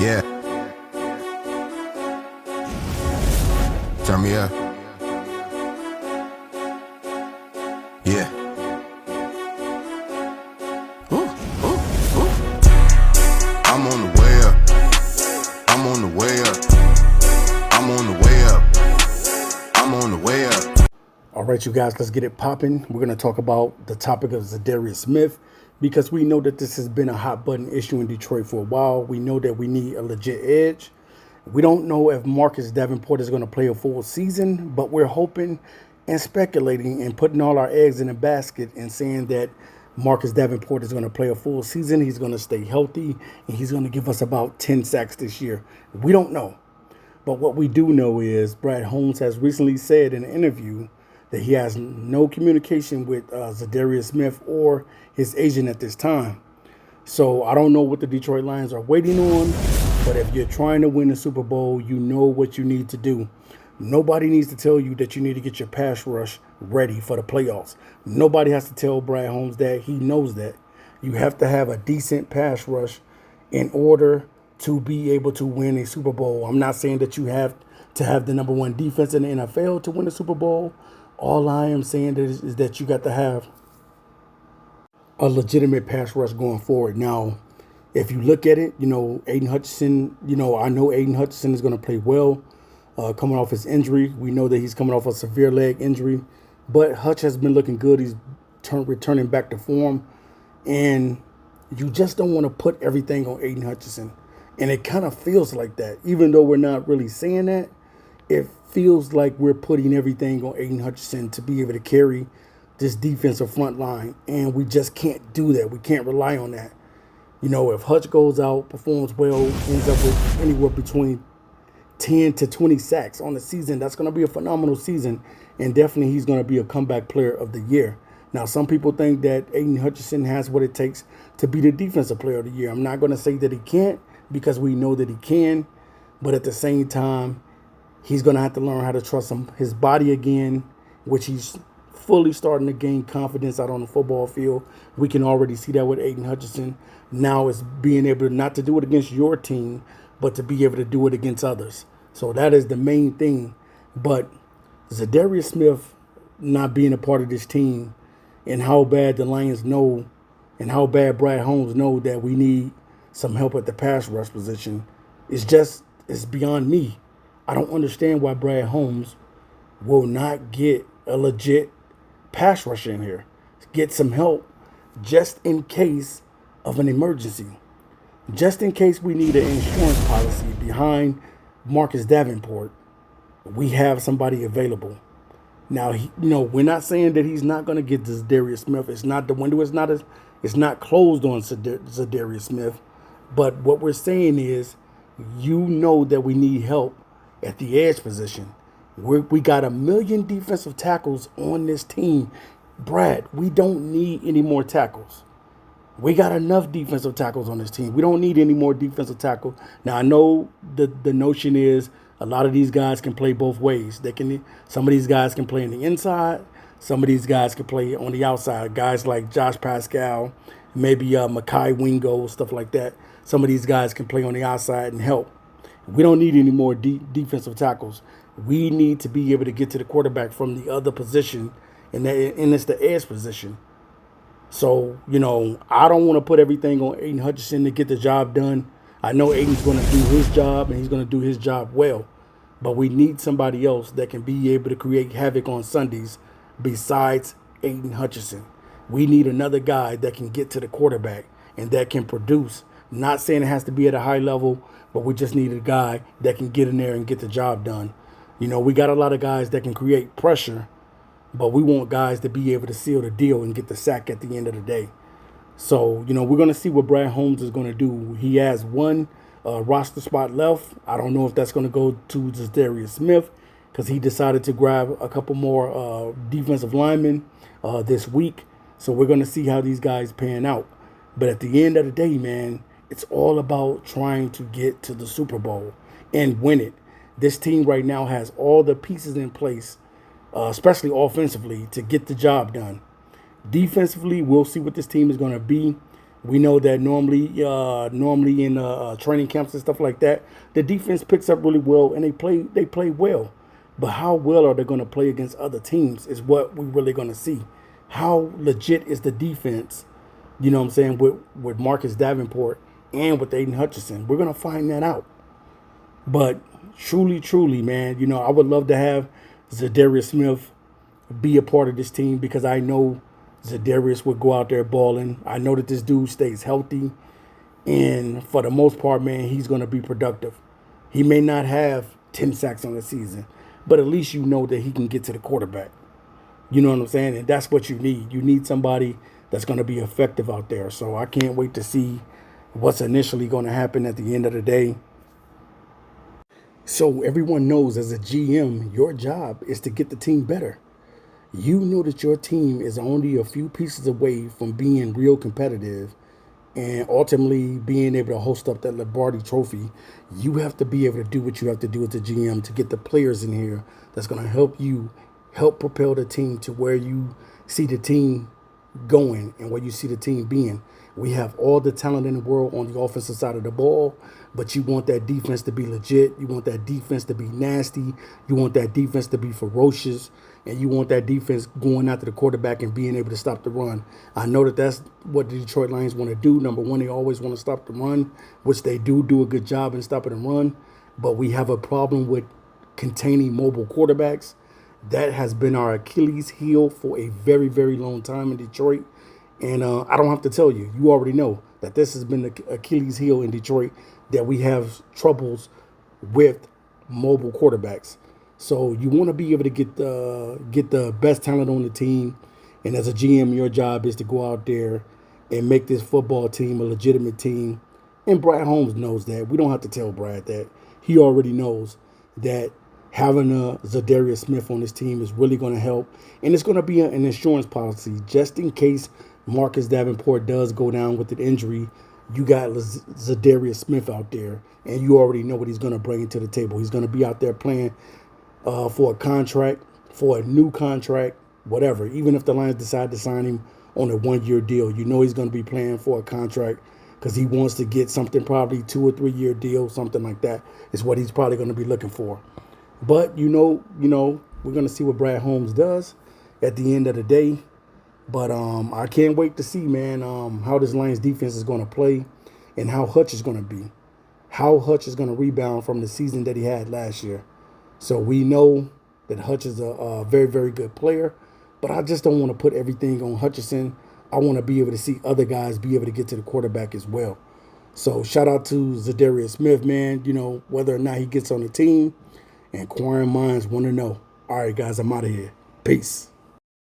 Yeah, turn me up. Yeah. Ooh, ooh, ooh. I'm on the way up. I'm on the way up. I'm on the way up. I'm on the way up. All right, you guys, let's get it popping. We're going to talk about the topic of Za'Darius Smith because we know that this has been a hot button issue in Detroit for a while. We know that we need a legit edge. We don't know if Marcus Davenport is going to play a full season, but we're hoping and speculating and putting all our eggs in a basket and saying that Marcus Davenport is going to play a full season. He's going to stay healthy, and he's going to give us about 10 sacks this year. We don't know. But what we do know is Brad Holmes has recently said in an interview that he has no communication with Za'Darius Smith or his agent at this time. So I don't know what the Detroit Lions are waiting on, but if you're trying to win the Super Bowl, you know what you need to do. Nobody needs to tell you that you need to get your pass rush ready for the playoffs. Nobody has to tell Brad Holmes that. He knows that. You have to have a decent pass rush in order to be able to win a Super Bowl. I'm not saying that you have to have the number one defense in the NFL to win a Super Bowl. All I am saying is that you got to have a legitimate pass rush going forward. Now, if you look at it, Aiden Hutchinson, I know Aiden Hutchinson is going to play well coming off his injury. We know that he's coming off a severe leg injury, but Hutch has been looking good. He's returning back to form, and you just don't want to put everything on Aiden Hutchinson. And it kind of feels like that, even though we're not really saying that. It feels like we're putting everything on Aiden Hutchinson to be able to carry this defensive front line, and we just can't do that. We can't rely on that. If Hutch goes out, performs well, ends up with anywhere between 10 to 20 sacks on the season, that's going to be a phenomenal season, and definitely he's going to be a comeback player of the year. Now, some people think that Aiden Hutchinson has what it takes to be the defensive player of the year. I'm not going to say that he can't because we know that he can, but at the same time, he's going to have to learn how to trust his body again, which he's fully starting to gain confidence out on the football field. We can already see that with Aiden Hutchinson. Now it's being able not to do it against your team, but to be able to do it against others. So that is the main thing. But Za'Darius Smith not being a part of this team, and how bad the Lions know and how bad Brad Holmes know that we need some help at the pass rush position, it's beyond me. I don't understand why Brad Holmes will not get a legit pass rusher in here. Get some help just in case of an emergency. Just in case we need an insurance policy behind Marcus Davenport, we have somebody available. Now, we're not saying that he's not going to get Za'Darius Smith. It's not, the window is not closed on Za'Darius Smith. But what we're saying is, that we need help at the edge position. We got 1 million defensive tackles on this team. Brad, we don't need any more tackles. We got enough defensive tackles on this team. We don't need any more defensive tackle. Now, I know the notion is a lot of these guys can play both ways. Some of these guys can play on the inside. Some of these guys can play on the outside. Guys like Josh Pascal, maybe Makai Wingo, stuff like that. Some of these guys can play on the outside and help. We don't need any more defensive tackles. We need to be able to get to the quarterback from the other position, and it's the edge position. So, I don't want to put everything on Aiden Hutchinson to get the job done. I know Aiden's going to do his job, and he's going to do his job well. But we need somebody else that can be able to create havoc on Sundays besides Aiden Hutchinson. We need another guy that can get to the quarterback and that can produce. Not saying it has to be at a high level, but we just need a guy that can get in there and get the job done. We got a lot of guys that can create pressure, but we want guys to be able to seal the deal and get the sack at the end of the day. So, we're going to see what Brad Holmes is going to do. He has one roster spot left. I don't know if that's going to go to Za'Darius Smith because he decided to grab a couple more defensive linemen this week. So we're going to see how these guys pan out. But at the end of the day, man, it's all about trying to get to the Super Bowl and win it. This team right now has all the pieces in place, especially offensively, to get the job done. Defensively, we'll see what this team is going to be. We know that normally in training camps and stuff like that, the defense picks up really well and they play well. But how well are they going to play against other teams is what we're really going to see. How legit is the defense? You know what I'm saying, with Marcus Davenport and with Aiden Hutchinson, we're going to find that out. But truly, man, I would love to have Za'Darius Smith be a part of this team because I know Za'Darius would go out there balling. I know that this dude stays healthy. And for the most part, man, he's going to be productive. He may not have 10 sacks on the season, but at least you know that he can get to the quarterback. You know what I'm saying? And that's what you need. You need somebody that's going to be effective out there. So I can't wait to see what's initially going to happen at the end of the day. So everyone knows as a GM, your job is to get the team better. You know that your team is only a few pieces away from being real competitive and ultimately being able to host up that Lombardi trophy. You have to be able to do what you have to do as a GM to get the players in here that's going to help propel the team to where you see the team going and where you see the team being. We have all the talent in the world on the offensive side of the ball, but you want that defense to be legit. You want that defense to be nasty. You want that defense to be ferocious. And you want that defense going after the quarterback and being able to stop the run. I know that that's what the Detroit Lions want to do. Number one, they always want to stop the run, which they do a good job in stopping the run. But we have a problem with containing mobile quarterbacks. That has been our Achilles heel for a very, very long time in Detroit. And I don't have to tell you. You already know that this has been the Achilles heel in Detroit, that we have troubles with mobile quarterbacks. So you want to be able to get the best talent on the team. And as a GM, your job is to go out there and make this football team a legitimate team. And Brad Holmes knows that. We don't have to tell Brad that. He already knows that having a Za'Darius Smith on this team is really going to help. And it's going to be an insurance policy just in case Marcus Davenport does go down with an injury. You got Za'Darius Smith out there, and you already know what he's going to bring to the table. He's going to be out there playing for a contract, for a new contract, whatever. Even if the Lions decide to sign him on a 1-year deal, you know he's going to be playing for a contract because he wants to get something, probably 2 or 3 year deal, something like that is what he's probably going to be looking for. But we're going to see what Brad Holmes does at the end of the day. But I can't wait to see, man, how this Lions defense is going to play and how Hutch is going to be. How Hutch is going to rebound from the season that he had last year. So we know that Hutch is a very, very good player. But I just don't want to put everything on Hutchinson. I want to be able to see other guys be able to get to the quarterback as well. So shout out to Za'Darius Smith, man, whether or not he gets on the team. And inquiring minds want to know. All right, guys, I'm out of here. Peace.